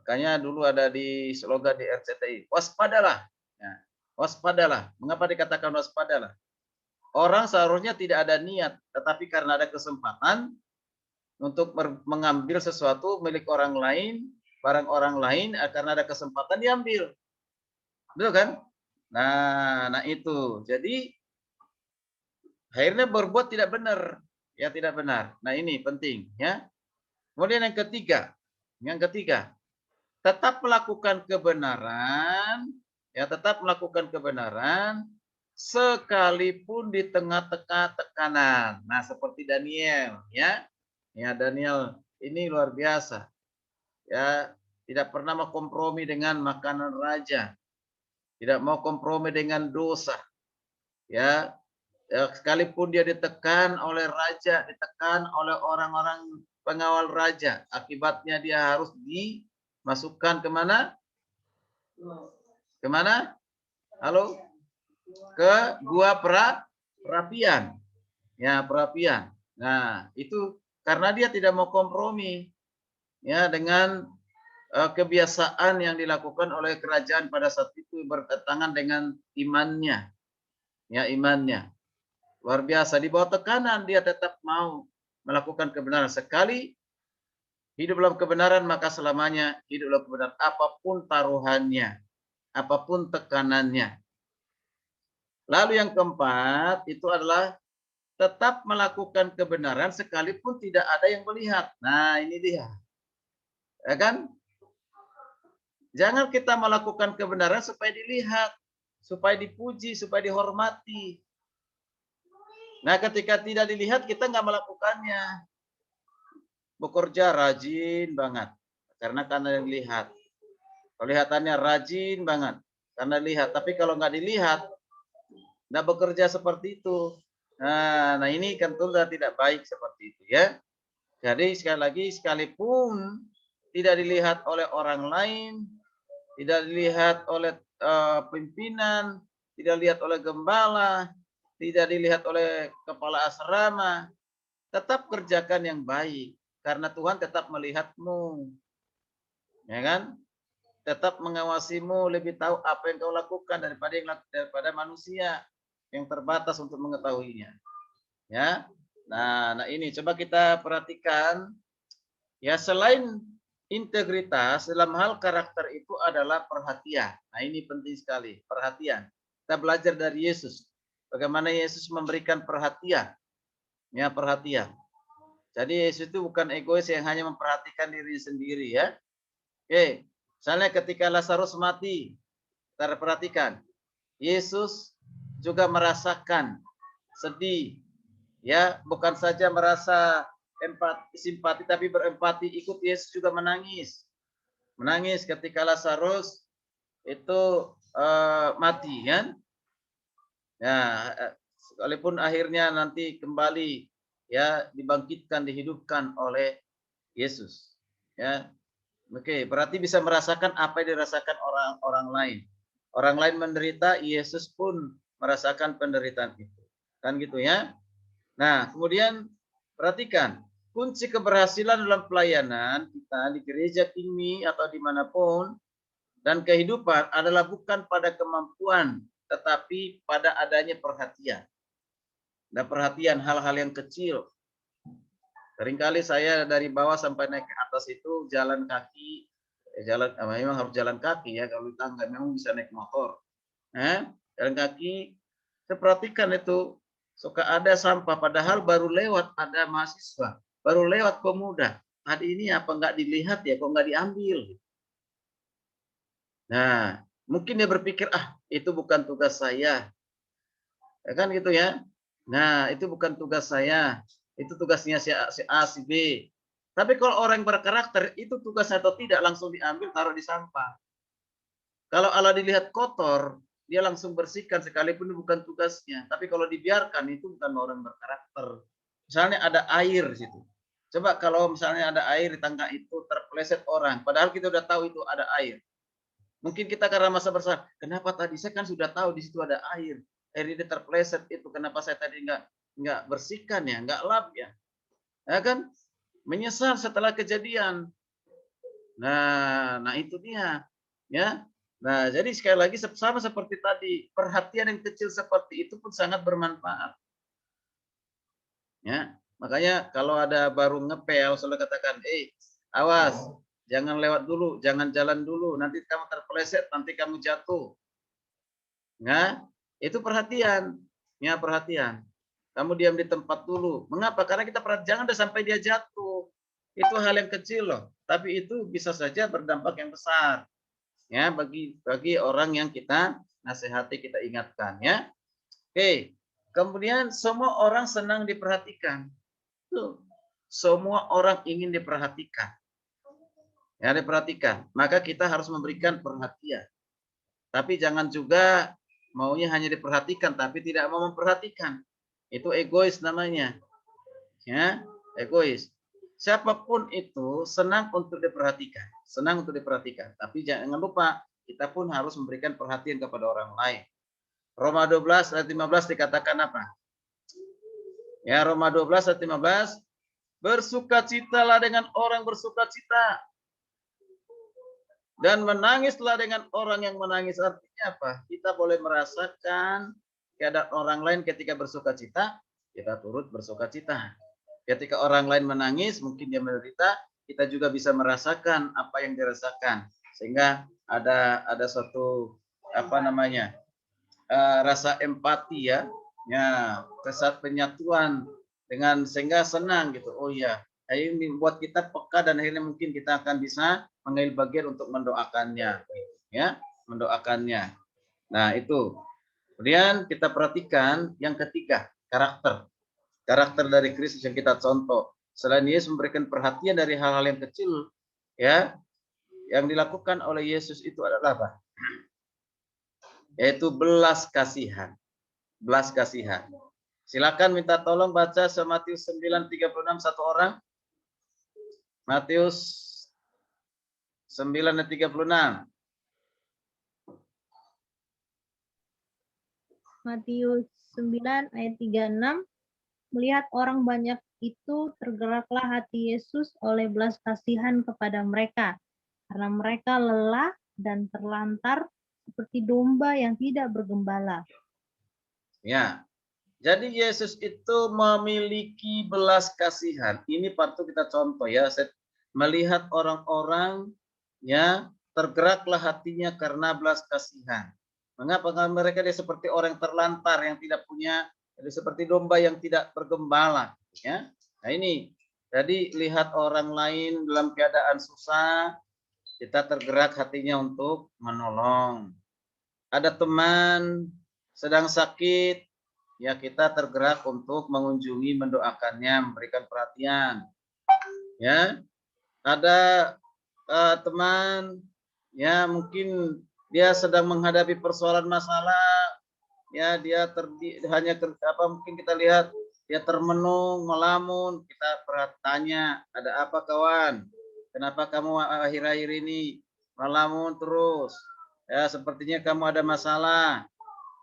Makanya dulu ada di slogan di RCTI, waspadalah. Ya, waspadalah. Mengapa dikatakan waspadalah? Orang seharusnya tidak ada niat, tetapi karena ada kesempatan untuk mengambil sesuatu milik orang lain, barang orang lain, karena ada kesempatan diambil. Betul kan? Nah itu. Jadi akhirnya berbuat tidak benar. Ya tidak benar. Nah ini penting ya. Kemudian yang ketiga, tetap melakukan kebenaran, ya tetap melakukan kebenaran sekalipun di tengah-tengah tekanan. Nah seperti Daniel ya. Ya Daniel ini luar biasa. Ya tidak pernah mau kompromi dengan makanan raja. Tidak mau kompromi dengan dosa. Ya sekalipun dia ditekan oleh raja, ditekan oleh orang-orang pengawal raja, akibatnya dia harus dimasukkan kemana? Kemana? Halo? Ke gua perapian. Ya, perapian. Nah, itu karena dia tidak mau kompromi ya dengan kebiasaan yang dilakukan oleh kerajaan pada saat itu bertentangan dengan imannya. Ya, imannya. Luar biasa, di bawah tekanan dia tetap mau melakukan kebenaran. Sekali hidup dalam kebenaran, maka selamanya hidup dalam kebenaran. Apapun taruhannya, apapun tekanannya. Lalu yang keempat, itu adalah tetap melakukan kebenaran sekalipun tidak ada yang melihat. Nah, ini dia. Ya kan? Jangan kita melakukan kebenaran supaya dilihat, supaya dipuji, supaya dihormati. Nah, ketika tidak dilihat, kita nggak melakukannya. Bekerja rajin banget, karena dilihat. Kelihatannya rajin banget, karena lihat. Tapi kalau nggak dilihat, nggak bekerja seperti itu. Nah ini kan sudah tidak baik seperti itu ya. Jadi sekali lagi, sekalipun tidak dilihat oleh orang lain, tidak dilihat oleh pimpinan, tidak dilihat oleh gembala, tidak dilihat oleh kepala asrama, tetap kerjakan yang baik karena Tuhan tetap melihatmu. Ya kan? Tetap mengawasimu, lebih tahu apa yang kau lakukan daripada manusia yang terbatas untuk mengetahuinya. Ya. Nah, ini coba kita perhatikan ya, selain integritas dalam hal karakter itu adalah perhatian. Nah, ini penting sekali, perhatian. Kita belajar dari Yesus. Bagaimana Yesus memberikan perhatian. Ya, perhatian. Jadi Yesus itu bukan egois yang hanya memperhatikan diri sendiri ya. Oke, misalnya ketika Lazarus mati, kita perhatikan. Yesus juga merasakan sedih. Ya, bukan saja merasa empati, simpati, tapi berempati, ikut Yesus juga menangis. Menangis ketika Lazarus itu mati kan. Ya, sekalipun akhirnya nanti kembali ya dibangkitkan, dihidupkan oleh Yesus. Ya. Oke, berarti bisa merasakan apa yang dirasakan orang lain. Orang lain menderita, Yesus pun merasakan penderitaan itu. Kan gitu ya. Nah, kemudian perhatikan, kunci keberhasilan dalam pelayanan kita di gereja ini atau dimanapun dan kehidupan adalah bukan pada kemampuan, tetapi pada adanya perhatian. Dan perhatian hal-hal yang kecil. Seringkali saya dari bawah sampai naik ke atas itu jalan kaki, memang harus jalan kaki ya, kalau di tangga memang bisa naik motor. Jalan kaki, saya perhatikan itu suka ada sampah, padahal baru lewat ada mahasiswa, baru lewat pemuda. Hari ini apa nggak dilihat ya, kok nggak diambil? Nah, mungkin dia berpikir, itu bukan tugas saya. Ya kan gitu ya. Nah, itu bukan tugas saya. Itu tugasnya si A, si B. Tapi kalau orang berkarakter, itu tugasnya atau tidak langsung diambil, taruh di sampah. Kalau Allah dilihat kotor, dia langsung bersihkan sekalipun itu bukan tugasnya. Tapi kalau dibiarkan, itu bukan orang berkarakter. Misalnya ada air di situ. Coba kalau misalnya ada air di tangga itu terpeleset orang, padahal kita udah tahu itu ada air. Mungkin kita karena masa bersalah, kenapa tadi saya kan sudah tahu di situ ada air. Air ini terpeleset itu, kenapa saya tadi nggak bersihkan ya, nggak lap ya. Ya kan? Menyesal setelah kejadian. Nah itu dia. Ya. Nah, jadi sekali lagi sama seperti tadi, perhatian yang kecil seperti itu pun sangat bermanfaat. Ya. Makanya kalau ada baru ngepel, selalu katakan, awas, jangan lewat dulu, jangan jalan dulu, nanti kamu terpeleset, nanti kamu jatuh. Nah, itu perhatian. Ya, perhatian. Kamu diam di tempat dulu. Mengapa? Karena kita jangan sampai dia jatuh. Itu hal yang kecil loh, tapi itu bisa saja berdampak yang besar. Ya, bagi orang yang kita nasihati, kita ingatkan ya. Oke. Kemudian semua orang senang diperhatikan. Tuh. Semua orang ingin diperhatikan. Ya, diperhatikan. Maka kita harus memberikan perhatian. Tapi jangan juga maunya hanya diperhatikan tapi tidak mau memperhatikan. Itu egois namanya. Ya, egois. Siapapun itu senang untuk diperhatikan, senang untuk diperhatikan. Tapi jangan lupa kita pun harus memberikan perhatian kepada orang lain. Roma 12 ayat 15 dikatakan apa? Ya, Roma 12 ayat 15, Bersukacitalah dengan orang bersukacita. Dan menangislah dengan orang yang menangis. Artinya apa? Kita boleh merasakan keadaan orang lain ketika bersukacita, kita turut bersukacita. Ketika orang lain menangis, mungkin dia menderita, kita juga bisa merasakan apa yang dirasakan. Sehingga ada suatu rasa empati ya, kesat penyatuan dengan sehingga senang gitu. Oh iya, ini buat kita peka dan akhirnya mungkin kita akan bisa mengambil bagian untuk mendoakannya, ya, mendoakannya. Nah itu. Kemudian kita perhatikan yang ketiga, karakter dari Kristus yang kita contoh. Selain Yesus memberikan perhatian dari hal-hal yang kecil, ya, yang dilakukan oleh Yesus itu adalah apa? Yaitu belas kasihan. Belas kasihan. Silakan minta tolong baca Matius 9:36 satu orang. Matius 9:36. Matius 9 ayat 36. Melihat orang banyak itu, tergeraklah hati Yesus oleh belas kasihan kepada mereka, karena mereka lelah dan terlantar seperti domba yang tidak bergembala. Ya. Jadi Yesus itu memiliki belas kasihan. Ini patut kita contoh ya. Melihat orang-orang ya, tergeraklah hatinya karena belas kasihan. Mengapa? Karena mereka dia seperti orang terlantar yang tidak punya, jadi seperti domba yang tidak bergembala ya. Nah ini. Jadi lihat orang lain dalam keadaan susah, kita tergerak hatinya untuk menolong. Ada teman sedang sakit, ya kita tergerak untuk mengunjungi, mendoakannya, memberikan perhatian. Ya, ada teman, ya mungkin dia sedang menghadapi persoalan masalah, ya dia mungkin kita lihat dia termenung, melamun, kita tanya, ada apa kawan? Kenapa kamu akhir-akhir ini melamun terus? Ya, sepertinya kamu ada masalah.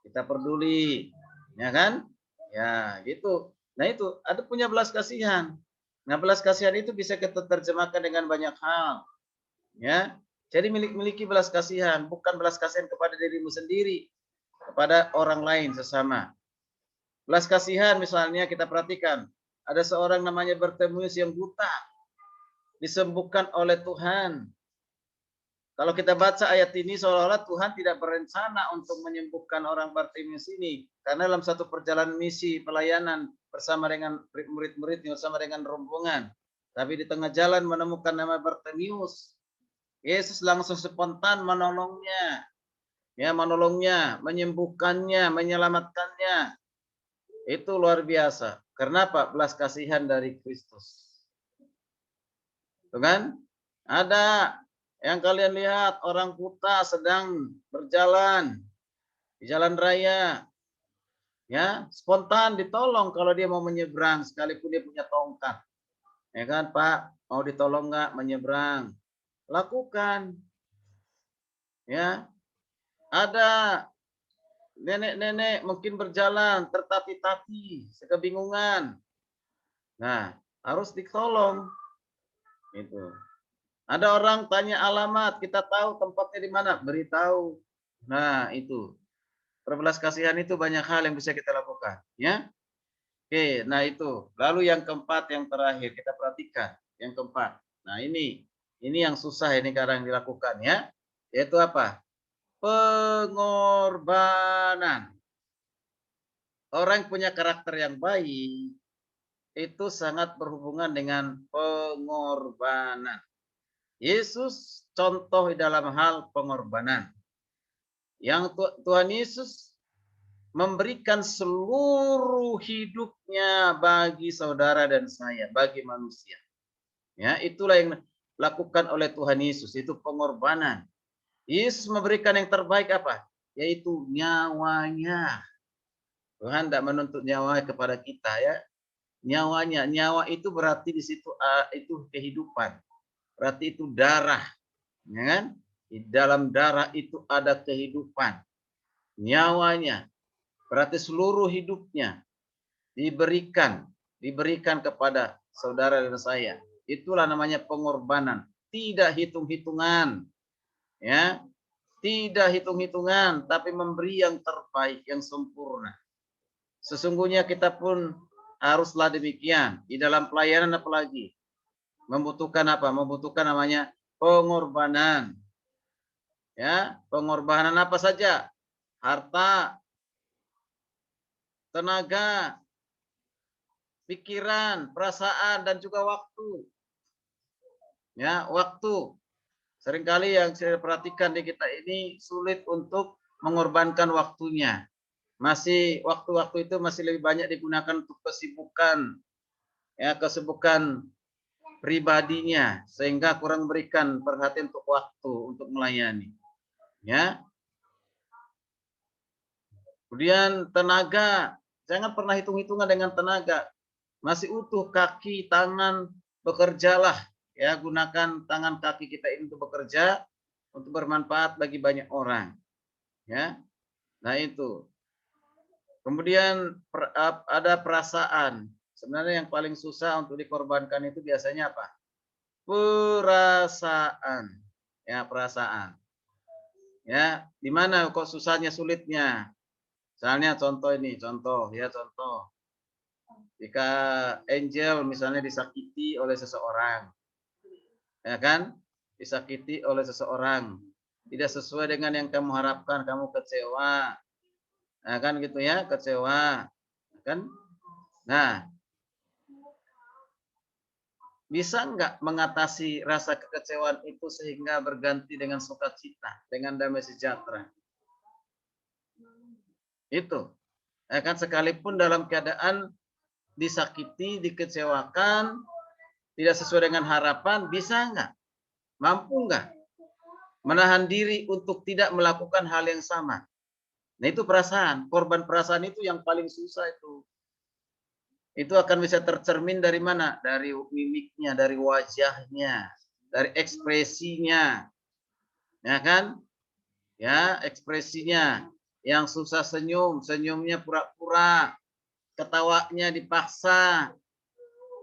Kita peduli. Ya kan? Ya, gitu. Nah, itu ada punya belas kasihan. Nah, belas kasihan itu bisa kita terjemahkan dengan banyak hal. Ya. Jadi miliki belas kasihan, bukan belas kasihan kepada dirimu sendiri, kepada orang lain sesama. Belas kasihan misalnya kita perhatikan, ada seorang namanya Bartimeus yang buta, disembuhkan oleh Tuhan. Kalau kita baca ayat ini seolah-olah Tuhan tidak berencana untuk menyembuhkan orang Bartimeus ini. Karena dalam satu perjalanan misi pelayanan bersama dengan murid-muridnya, bersama dengan rombongan. Tapi di tengah jalan menemukan nama Bartimeus. Yesus langsung spontan menolongnya. Ya, menolongnya, menyembuhkannya, menyelamatkannya. Itu luar biasa. Kenapa? Belas kasihan dari Kristus. Tuh kan? Ada yang kalian lihat orang buta sedang berjalan di jalan raya, ya spontan ditolong kalau dia mau menyeberang sekalipun dia punya tongkat, ya kan Pak, mau ditolong nggak menyeberang, lakukan, ya. Ada nenek-nenek mungkin berjalan tertati-tati, kebingungan, nah harus ditolong, itu. Ada orang tanya alamat, kita tahu tempatnya di mana, beritahu. Nah, itu. Berbelas kasihan itu banyak hal yang bisa kita lakukan, ya. Oke, nah itu. Lalu yang keempat, yang terakhir kita perhatikan, yang keempat. Nah, ini yang susah ini kadang dilakukan ya. Yaitu apa? Pengorbanan. Orang yang punya karakter yang baik itu sangat berhubungan dengan pengorbanan. Yesus contoh dalam hal pengorbanan. Yang Tuhan Yesus memberikan seluruh hidupnya bagi saudara dan saya, bagi manusia. Ya, itulah yang dilakukan oleh Tuhan Yesus, itu pengorbanan. Yesus memberikan yang terbaik apa? Yaitu nyawanya. Tuhan tidak menuntut nyawa kepada kita ya. Nyawanya, nyawa itu berarti di situ itu kehidupan. Berarti itu darah, ya kan? Di dalam darah itu ada kehidupan. Nyawanya, berarti seluruh hidupnya diberikan kepada saudara dan saya. Itulah namanya pengorbanan, tidak hitung-hitungan. Ya, tidak hitung-hitungan, tapi memberi yang terbaik, yang sempurna. Sesungguhnya kita pun haruslah demikian di dalam pelayanan, apalagi membutuhkan apa? Membutuhkan namanya pengorbanan. Ya, pengorbanan apa saja? Harta, tenaga, pikiran, perasaan, dan juga waktu. Ya, waktu. Seringkali yang saya perhatikan di kita ini sulit untuk mengorbankan waktunya. Masih waktu-waktu itu masih lebih banyak digunakan untuk kesibukan, ya, kesibukan pribadinya, sehingga kurang berikan perhatian untuk waktu untuk melayani. Ya. Kemudian tenaga, jangan pernah hitung-hitungan dengan tenaga. Masih utuh kaki, tangan, bekerjalah. Ya, gunakan tangan kaki kita ini untuk bekerja, untuk bermanfaat bagi banyak orang. Ya. Nah, itu. Kemudian ada perasaan. Sebenarnya yang paling susah untuk dikorbankan itu biasanya apa? Perasaan. Ya, perasaan. Ya, di mana kok susahnya, sulitnya? Misalnya contoh ini, contoh. Jika Angel misalnya disakiti oleh seseorang, ya kan? Disakiti oleh seseorang, tidak sesuai dengan yang kamu harapkan, kamu kecewa, nah, kan gitu ya, kecewa, kan? Nah, bisa nggak mengatasi rasa kekecewaan itu sehingga berganti dengan sukacita, dengan damai sejahtera? Itu, ya kan, sekalipun dalam keadaan disakiti, dikecewakan, tidak sesuai dengan harapan, bisa nggak? Mampu nggak menahan diri untuk tidak melakukan hal yang sama? Nah, itu perasaan, korban perasaan itu yang paling susah itu. Itu akan bisa tercermin dari mana? Dari mimiknya, dari wajahnya, dari ekspresinya. Ya kan? Ya, ekspresinya. Yang susah senyum, senyumnya pura-pura, ketawanya dipaksa.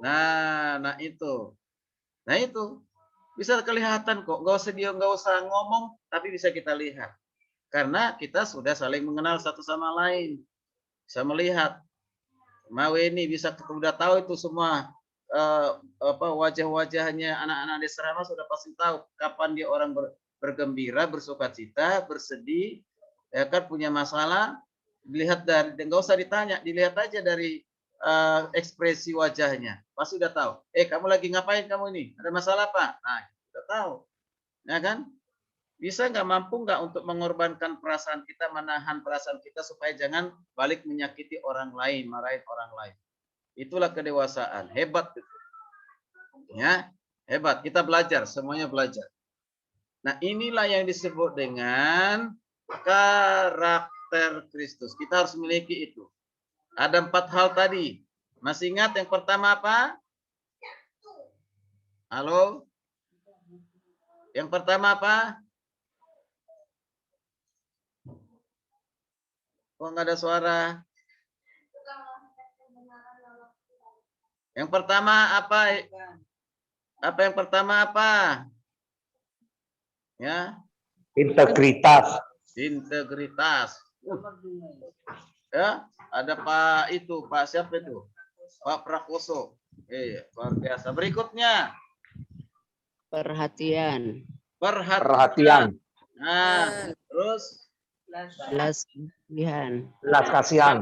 Nah itu. Nah itu bisa kelihatan kok. Nggak usah ngomong, tapi bisa kita lihat. Karena kita sudah saling mengenal satu sama lain. Bisa melihat. Maweni bisa udah tahu itu semua, wajah-wajahnya anak-anak di asrama, sudah pasti tahu kapan dia orang bergembira, bersukacita, bersedih, ya kan, punya masalah. Dilihat dari, nggak usah ditanya, dilihat aja dari ekspresi wajahnya, pasti udah tahu. Kamu lagi ngapain kamu ini? Ada masalah apa? Nah, udah tahu, ya kan? Bisa nggak, mampu nggak untuk mengorbankan perasaan kita, menahan perasaan kita supaya jangan balik menyakiti orang lain, marahin orang lain. Itulah kedewasaan, hebat itu. Ya, hebat. Kita belajar, semuanya belajar. Nah, inilah yang disebut dengan karakter Kristus. Kita harus memiliki itu. Ada 4 hal tadi. Masih ingat yang pertama apa? Halo? Yang pertama apa? Kok nggak ada suara? Yang pertama apa? Yang pertama apa? Ya. Integritas. Integritas. Ya, ada Pak siapa itu? Pak Prakoso. Luar biasa. Berikutnya. Perhatian. Perhatian. Nah, terus Belas kasihan. Belas kasihan.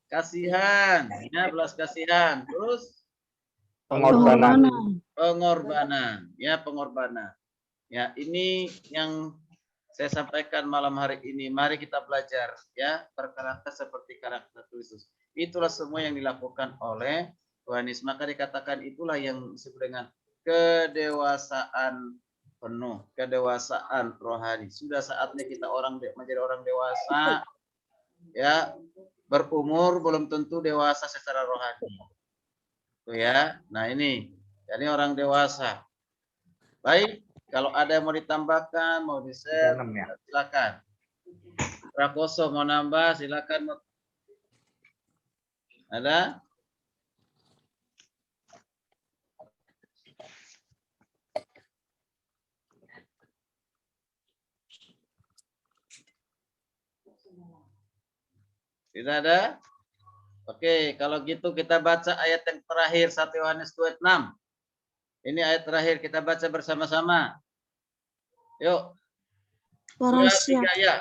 Kasihan. Ya, belas kasihan. Terus Pengorbanan. pengorbanan. Ya, pengorbanan. Ya, ini yang saya sampaikan malam hari ini. Mari kita belajar, ya, berkarakter seperti karakter Kristus. Itulah semua yang dilakukan oleh Tuhan Yesus. Maka dikatakan itulah yang disebut dengan kedewasaan penuh, kedewasaan rohani. Sudah saatnya kita menjadi orang dewasa, ya, berumur belum tentu dewasa secara rohani. Tuh ya. Nah, ini jadi orang dewasa. Baik, kalau ada yang mau ditambahkan, mau di-share, silakan. Prakoso mau nambah, silakan. Ada? Tidak ada? Oke, kalau gitu kita baca ayat yang terakhir 1 Yohanes 2:6. Ini ayat terakhir kita baca bersama-sama. Yuk. Barang 2, 3 siapa, ya.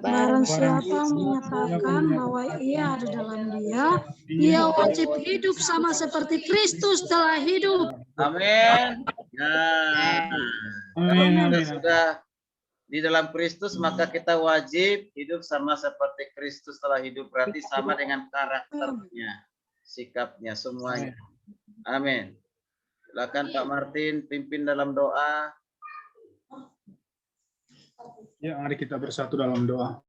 barang siapa menyatakan bahwa ia ada dalam dia, ia wajib hidup sama seperti Kristus telah hidup. Amin. Nah, kalau kita sudah di dalam Kristus, maka kita wajib hidup sama seperti Kristus telah hidup. Berarti sama dengan karakternya, sikapnya, semuanya. Amin. Silakan Pak Martin pimpin dalam doa. Ya, mari kita bersatu dalam doa.